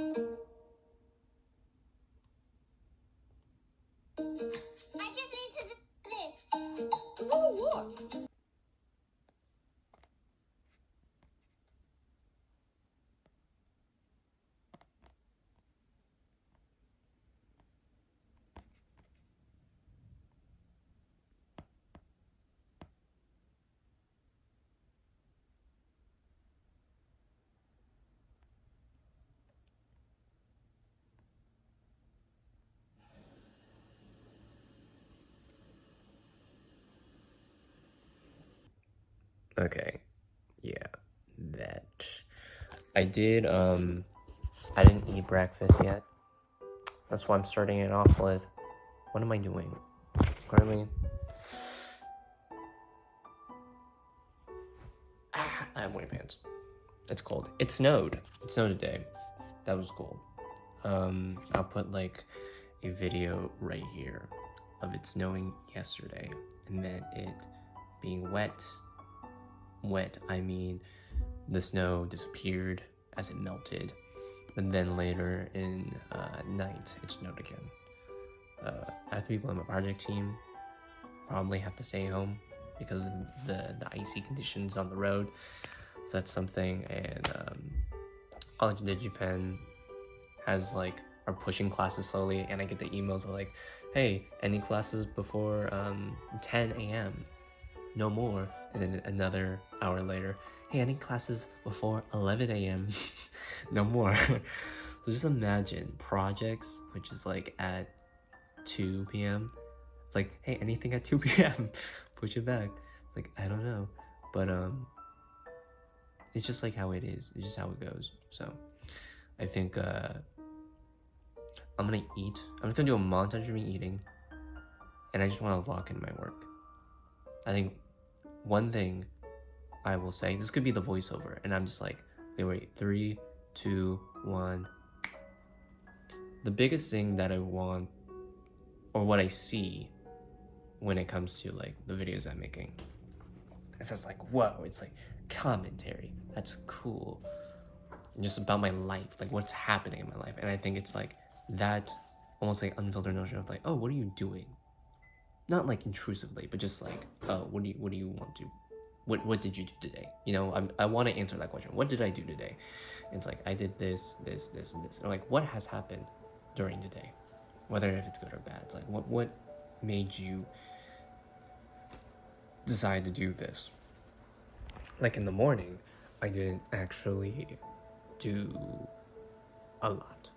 I just need to do this. Oh, what? Okay, yeah, that. I didn't eat breakfast yet. That's why I'm starting it off with, what am I doing? Currently, I am wearing pants. It's cold. It snowed. It snowed today. That was cool. I'll put like a video right here of it snowing yesterday, and then it being wet. Wet, I mean the snow disappeared as it melted, and then later in night it snowed again. I have people on my project team probably have to stay home because of the icy conditions on the road, so that's something. And College DigiPen has like are pushing classes slowly, and I get the emails of like, hey, any classes before 10 a.m. no more. And then another hour later, hey, any classes before 11 a.m. no more. So just imagine projects which is like at 2 p.m. It's like, hey, anything at 2 p.m. push it back. It's like, I don't know, but it's just like how it is. It's just how it goes. So I think I'm gonna eat. I'm just gonna do a montage of me eating, and I just want to lock in my work. I think one thing I will say, this could be the voiceover, and I'm just like, okay, wait, 3, 2, 1. The biggest thing that I want, or what I see when it comes to like the videos I'm making, it's just like, whoa, it's like commentary. That's cool. Just about my life, like what's happening in my life. And I think it's like that almost like unfiltered notion of like, oh, what are you doing? Not like intrusively, but just like, oh, what do you want to, what did you do today? You know, I want to answer that question. What did I do today? And it's like, I did this, this, this, and this. And like, what has happened during the day? Whether if it's good or bad. It's like, what made you decide to do this? Like in the morning, I didn't actually do a lot.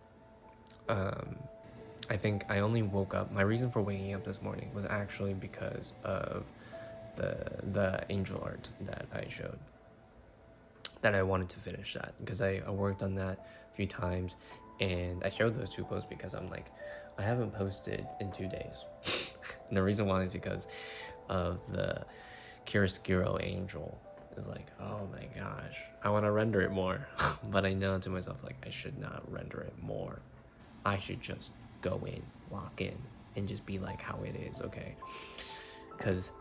I think I only woke up. My reason for waking up this morning was actually because of the angel art that I showed. That I wanted to finish that because I worked on that a few times, and I showed those 2 posts because I'm like, I haven't posted in 2 days. And the reason why is because of the chiaroscuro angel. Is like, oh my gosh, I want to render it more. But I know to myself, like, I should not render it more. I should just go in, lock in, and just be like how it is, okay? Because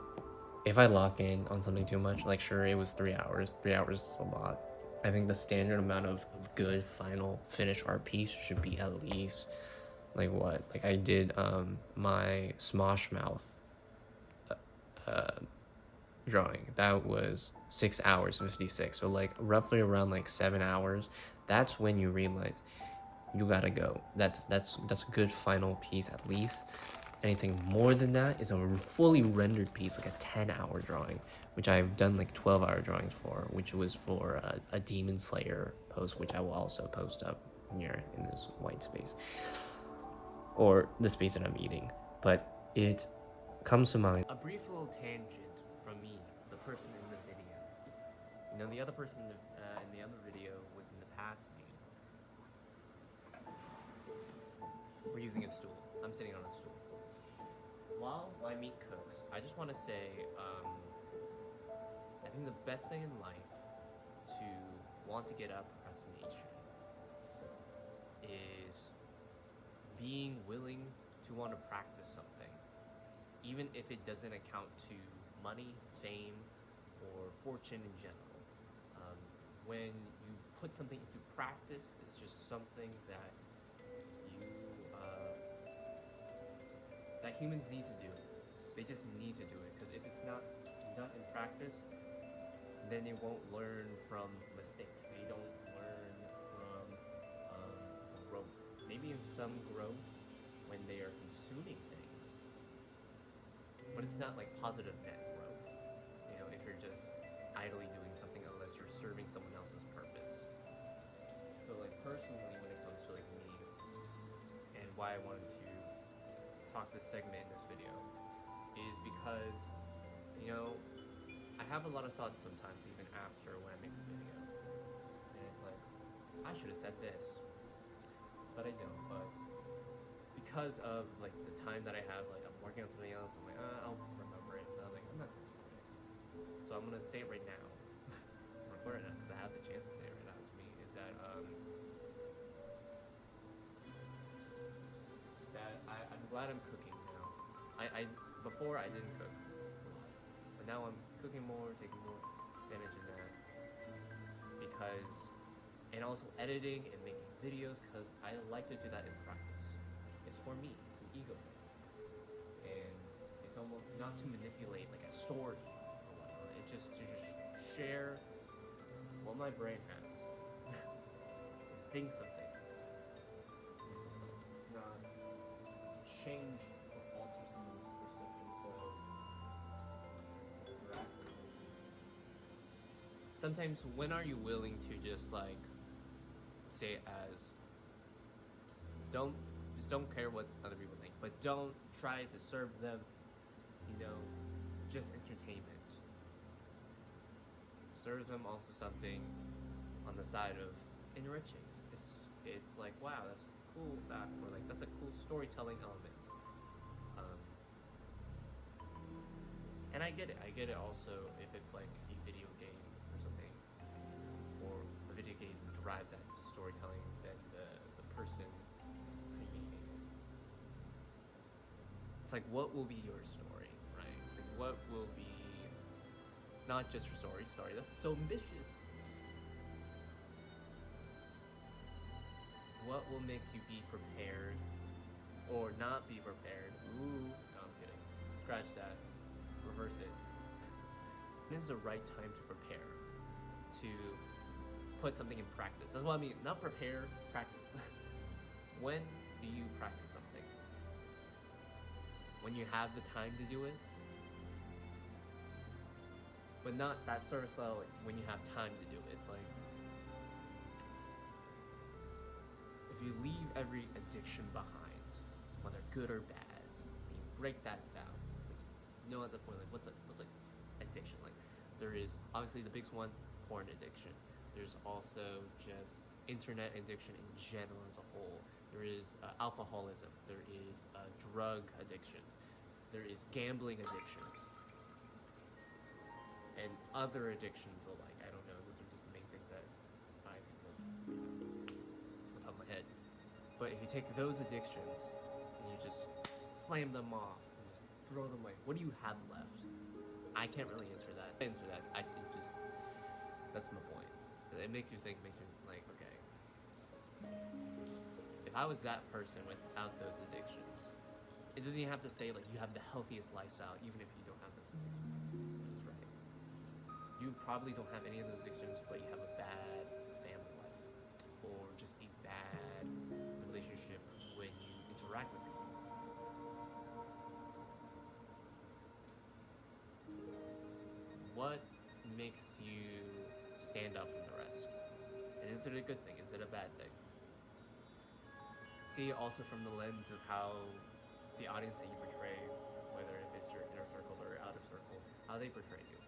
if I lock in on something too much, like, sure, it was 3 hours. 3 hours is a lot. I think the standard amount of good final finished art piece should be at least, like, what? Like, I did my Smosh Mouth drawing. That was 6 hours 56. So, like, roughly around, like, 7 hours. That's when you realize you gotta go. That's a good final piece at least. Anything more than that is a fully rendered piece, like a 10-hour drawing, which I've done like 12-hour drawings for, which was for a Demon Slayer post, which I will also post up here in this white space, or the space that I'm eating. But it comes to mind. A brief little tangent from me, the person in the video. You know, the other person in the other video was in the past view. We're using a stool. I'm sitting on a stool. While my meat cooks, I just want to say, I think the best thing in life to want to get out of procrastination is being willing to want to practice something, even if it doesn't account to money, fame, or fortune in general. When you put something into practice. It's just something that that humans need to do. They just need to do it, because if it's not done in practice, then they won't learn from mistakes. They don't learn from growth. Maybe in some growth when they are consuming things, but it's not like positive net growth. You know, if you're just idly doing something unless you're serving someone else's purpose. So like personally, when it comes to like me and why I wanted to talk this segment in this video is because, you know, I have a lot of thoughts sometimes even after when I make a video, and it's like, I should have said this, but I don't. But because of like the time that I have, like I'm working on something else, I'm like, I'll remember it, and I'm like, I'm not gonna remember it, so I'm gonna say it right now. I'm recording it because I have the chance to say it right now. To me is that I'm glad I'm cooking now. I before I didn't cook a lot, but now I'm cooking more, taking more advantage in that, because, and also editing and making videos, because I like to do that in practice. It's for me. It's an ego thing, and it's almost not to manipulate like a story or whatnot. It's just to just share what my brain has. Thinks of things. It's not change or alter someone's perception so drastically. Sometimes, when are you willing to just like say it as don't care what other people think, but don't try to serve them, you know, just entertainment. Serve them also something on the side of enriching. It's like, wow, that's cool, that, or like that's a cool storytelling element. And I get it also if it's like a video game or something, or a video game derives that storytelling that the person creating. It's like, what will be your story, right? Like, what will be, not just your story, sorry, that's so ambitious. What will make you be prepared or not be prepared? Ooh, no, I'm kidding. Scratch that. Reverse it. When is the right time to prepare? To put something in practice. That's what I mean. Not prepare, practice. When do you practice something? When you have the time to do it? But not that sort of style, like when you have time to do it. It's like, if you leave every addiction behind, whether good or bad, and you break that down, it's like, you know, at the point, like, what's like addiction? Like, there is obviously the biggest one, porn addiction. There's also just internet addiction in general as a whole. There is alcoholism. There is drug addictions. There is gambling addictions, and other addictions alike. I don't know. Those are just the main things that I think of on top of my head. But if you take those addictions and you just slam them off and just throw them away, what do you have left? I can't really answer that. That's my point. It makes you think, makes you like, okay, if I was that person without those addictions, it doesn't even have to say like you have the healthiest lifestyle, even if you don't have those addictions, right? You probably don't have any of those addictions, but you have a bad family life, or just a bad relationship when you interact with people. What makes you stand out from the rest? And is it a good thing? Is it a bad thing? See it also from the lens of how the audience that you portray, whether if it's your inner circle or your outer circle, how they portray you.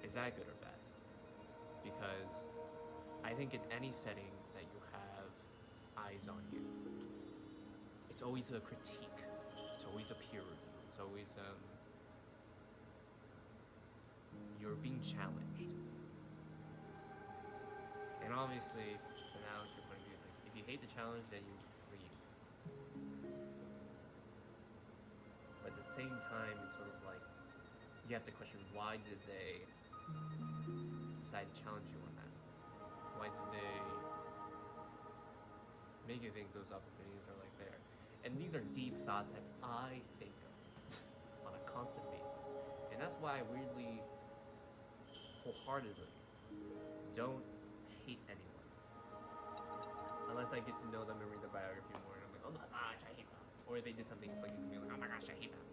Is that good or bad? Because I think in any setting that you have eyes on you, it's always a critique. It's always a peer review. It's always you're being challenged. And obviously, from the Alex's point of view, like, if you hate the challenge, then you leave. But at the same time, it's sort of like, you have to question, why did they decide to challenge you on that? Why do they make you think those opportunities are like there? And these are deep thoughts that I think of on a constant basis. And that's why I weirdly, wholeheartedly, don't hate anyone. Unless I get to know them and read their biography more, and I'm like, oh my gosh, I hate them. Or they did something inflicting to me, like, oh my gosh, I hate them.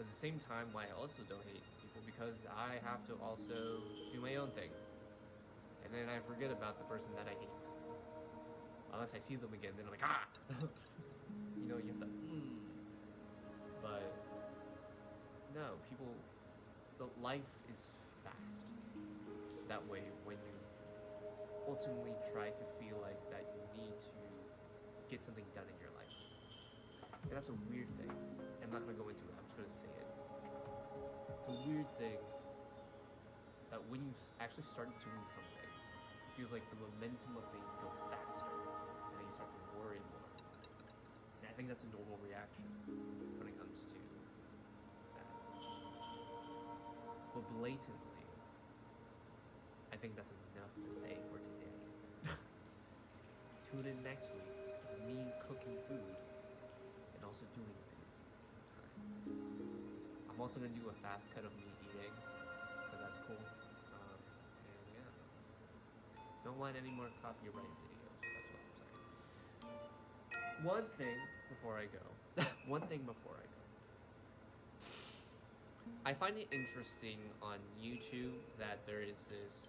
At the same time, why I also don't hate people, because I have to also do my own thing. And then I forget about the person that I hate. Unless I see them again, then I'm like, ah! You know, you have to, But, no, people, life is fast. That way, when you ultimately try to feel like that you need to get something done in your life. And that's a weird thing. I'm not going to go into it, I'm just going to say it. It's a weird thing that when you actually start doing something, it feels like the momentum of things go faster, and then you start to worry more. And I think that's a normal reaction when it comes to that. But blatantly, I think that's enough to say for today. Tune in next week, me cooking food and also doing things. I'm also gonna do a fast cut of me eating, because that's cool. And yeah, don't want any more copyright videos. That's what I'm saying. One thing before I go. I find it interesting on YouTube that there is this.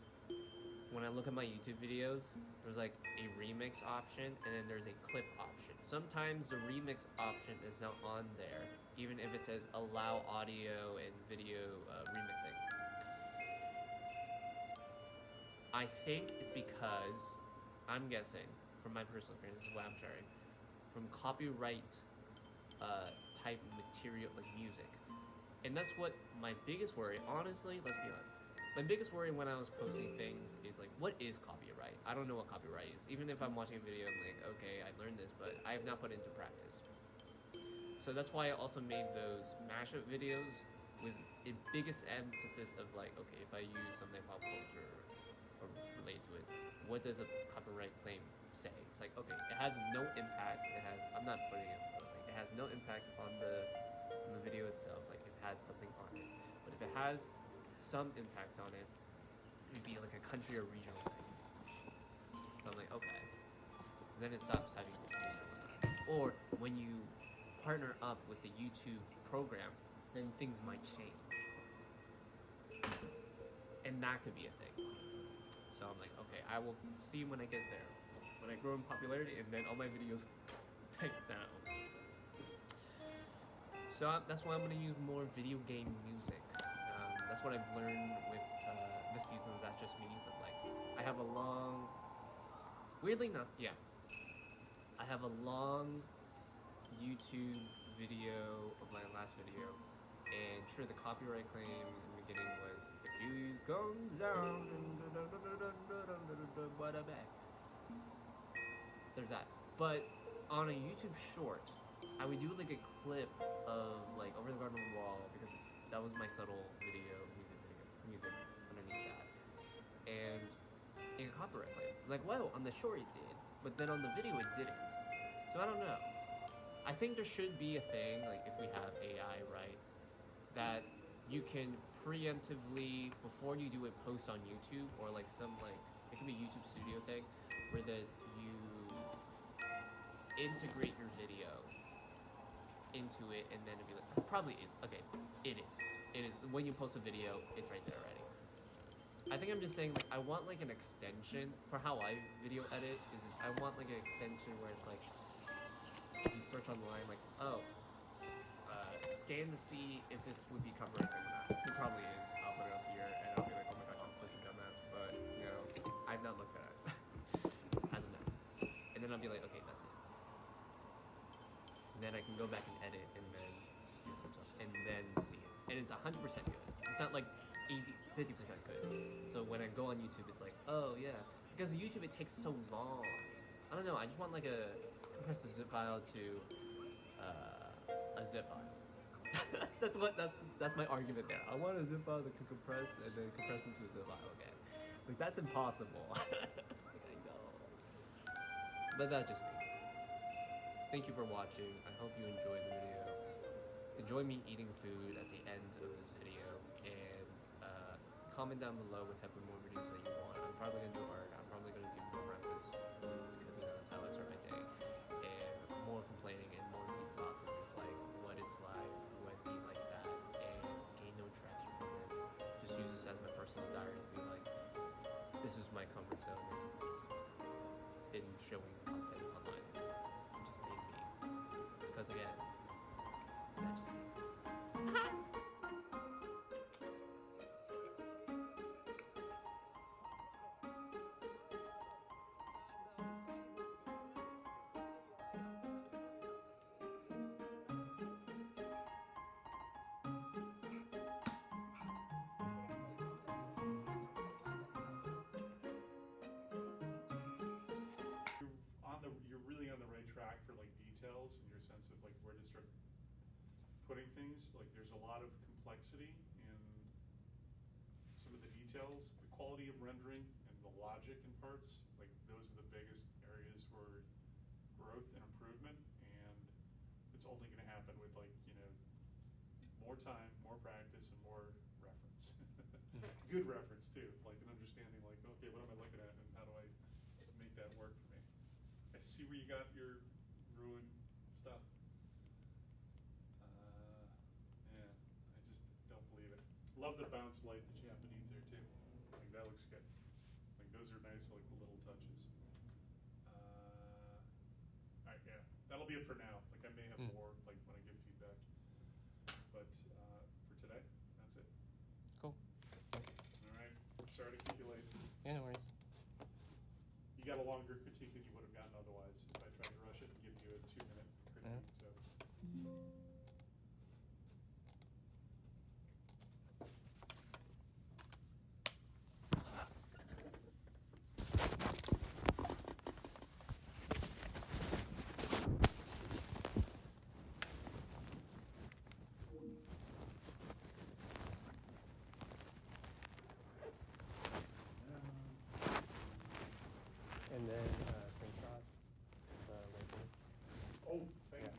When I look at my YouTube videos, there's like a remix option and then there's a clip option. Sometimes the remix option is not on there, even if it says allow audio and video remixing. I think it's because, I'm guessing, from my personal experience, this is what I'm sharing, from copyright type material, like music. And that's what my biggest worry, honestly, let's be honest. My biggest worry when I was posting things is like, what is copyright? I don't know what copyright is. Even if I'm watching a video, I'm like, okay, I learned this, but I have not put it into practice. So that's why I also made those mashup videos with a biggest emphasis of like, okay, if I use something pop culture or relate to it, what does a copyright claim say? It's like, okay, it has no impact. I'm not putting it, like, it has no impact on the video itself. Like, if it has something on it, but if it has some impact on it, it would be like a country or regional thing. So I'm like, okay. Then it stops having to. Or when you partner up with the YouTube program, then things might change. And that could be a thing. So I'm like, okay, I will see when I get there. When I grow in popularity, and then all my videos take down. So that's why I'm going to use more video game music. That's what I've learned with this season of That's Just Me. So like, I have a long, weirdly enough, yeah. I have a long YouTube video of my last video, and sure, the copyright claims in the beginning was the keys comes down, there's that. But on a YouTube short, I would do like a clip of like Over the Garden Wall, because that was my subtle music underneath that, and it got copyright claim. Like, wow, on the short it did, but then on the video it didn't. So I don't know. I think there should be a thing, like if we have AI, right, that you can preemptively, before you do it, post on YouTube, or like some, like, it can be a YouTube studio thing, where that you integrate your video into it, and then it'd be like, it probably is, okay, it is, when you post a video, it's right there already. I think I'm just saying, like, I want like an extension for how I video edit, is just, I want like an extension where it's like, if you search online, like, oh, scan to see if this would be copyrighted or not. It probably is. I'll put it up here, and I'll be like, oh my gosh, I'm such a dumbass, but, you know, I've not looked at it as of now. And then I'll be like, okay, that's it. And then I can go back and edit, and then do some stuff, and then see it. And it's 100% good. It's not like 50% good. So when I go on YouTube, it's like, oh yeah. Because YouTube, it takes so long. I don't know, I just want like a compress the zip file to a zip file. that's my argument there. I want a zip file that can compress and then compress into a zip file again. Like that's impossible. Like I know. But that's just me. Thank you for watching. I hope you enjoyed the video. Enjoy me eating food at the end of this video, and comment down below what type of more videos that you want. I'm probably gonna do art. I'm probably gonna do more breakfast because that's how I start my day. And more complaining and more deep thoughts of just like what is life, what be like that, and gain no traction from it. Just use this as my personal diary to be like, this is my comfort zone in showing content online. I'm just being me. Because again, that's just me. You're really on the right track for like details and your sense of like where to start putting things. Like there's a lot of complexity in some of the details, the quality of rendering and the logic in parts. Like those are the biggest areas for growth and improvement, and it's only going to happen with like, you know, more time, more practice, and more reference. Good reference too, like an understanding like, okay, what am I looking at and how do I make that work for me? I see where you got your ruined stuff. Yeah, I just don't believe it. Love the bounce light that you have beneath there too. Like that looks good. Like those are nice, like little touches. Alright, yeah, that'll be it for now. Like I may have more, like when I give feedback. But for today, that's it. Cool. Alright, sorry to keep you late. Yeah, no worries. You got a longer critique than you would have gotten otherwise if I tried to rush it and give you a 2-minute critique. So. And then screenshot the label. Oh, thank you.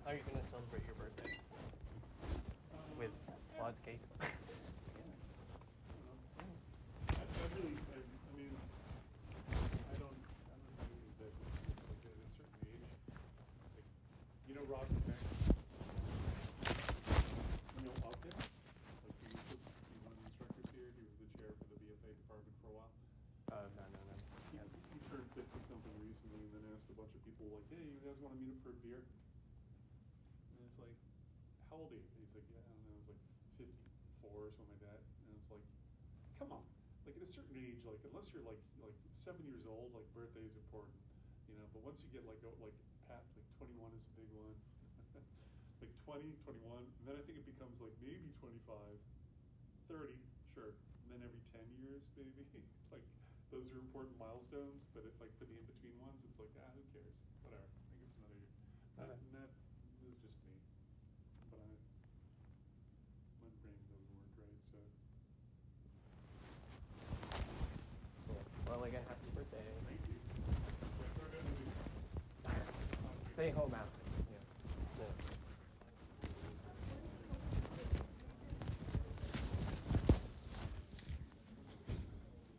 How are you going to celebrate your birthday? With Claude's cake? I mean, I don't believe that like at a certain age, like, you know, Rob McKay? You know of him? Like he used to be one of the instructors here. He was the chair for the BFA department for a while. No. He turned 50-something recently and then asked a bunch of people like, hey, you guys want to meet up for a beer? And it's like, how old are you? And he's like, yeah, I don't know, it was like 54 or something like that. And it's like, come on. Like at a certain age, like unless you're like 7 years old, like birthday is important, you know. But once you get like Pat, like 21 is a big one, like 20, 21, and then I think it becomes like maybe 25, 30, sure. And then every 10 years, maybe like those are important milestones. But if like for the in between ones, it's like who cares? Whatever. I think it's another year. And that is just me. But my brain doesn't work right, so. Well, again, happy birthday. Thank you. That's our good news. Say home out.